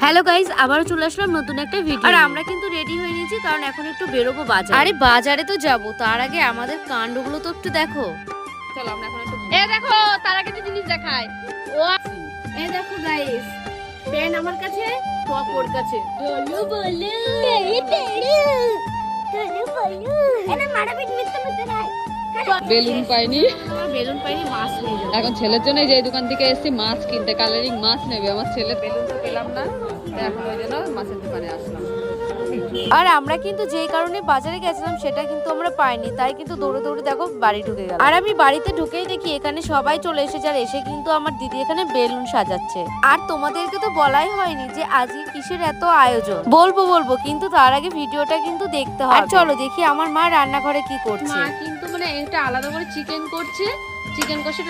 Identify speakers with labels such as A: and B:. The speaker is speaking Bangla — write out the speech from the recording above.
A: হ্যালো গাইজ, আবারও চলে আসলাম নতুন একটা ভিডিও। আর আমরা কিন্তু রেডি হয়ে নিয়েছি, কারণ এখন একটু বেরোবো বাজার। আরে বাজারে তো যাবো, তার আগে আমাদের কাণ্ডগুলো তো একটু দেখো।
B: চলো আমরা এখন একটু দেখো, তার আগে একটা জিনিস দেখায়। ও দেখো গাইস, পেন আমার কাছে, টপ ওর কাছে। বলু বলু তেরি তেরি বলু বলু এনে মারা বিট মিথ্যা মিথ্যা নাই। বেলুন পাইনি, মাছ নিয়ে যাবো এখন ছেলের জন্য। যে দোকান থেকে এসেছি মাছ কিনতে, কালারিং মাছ নেবে আমার ছেলে। বেলুন তো পেলাম না, এখন ওই জন্য মাছের দোকানে আসলাম।
A: আর আমরা কিন্তু যেই কারণে বাজারে গেছিলাম সেটা কিন্তু আমরা পাইনি, তাই কিন্তু দৌড়ে দৌড়ে দেখো বাড়ি ঢুকে গেল। আর আমি বাড়িতে ঢুকেই দেখি এখানে সবাই চলে এসেছে, আর এসে কিন্তু আমার দিদি এখানে বেলুন সাজাচ্ছে। আর তোমাদেরকে তো বলাই হয়নি যে আজকে কিসের এত আয়োজন। বলবো কিন্তু তার আগে ভিডিওটা কিন্তু দেখতে হবে। আর চলো দেখি আমার মা রান্নাঘরে কি করছে।
B: মা কিন্তু মানে এটা আলাদা করে চিকেন করছে, চিকেন কষে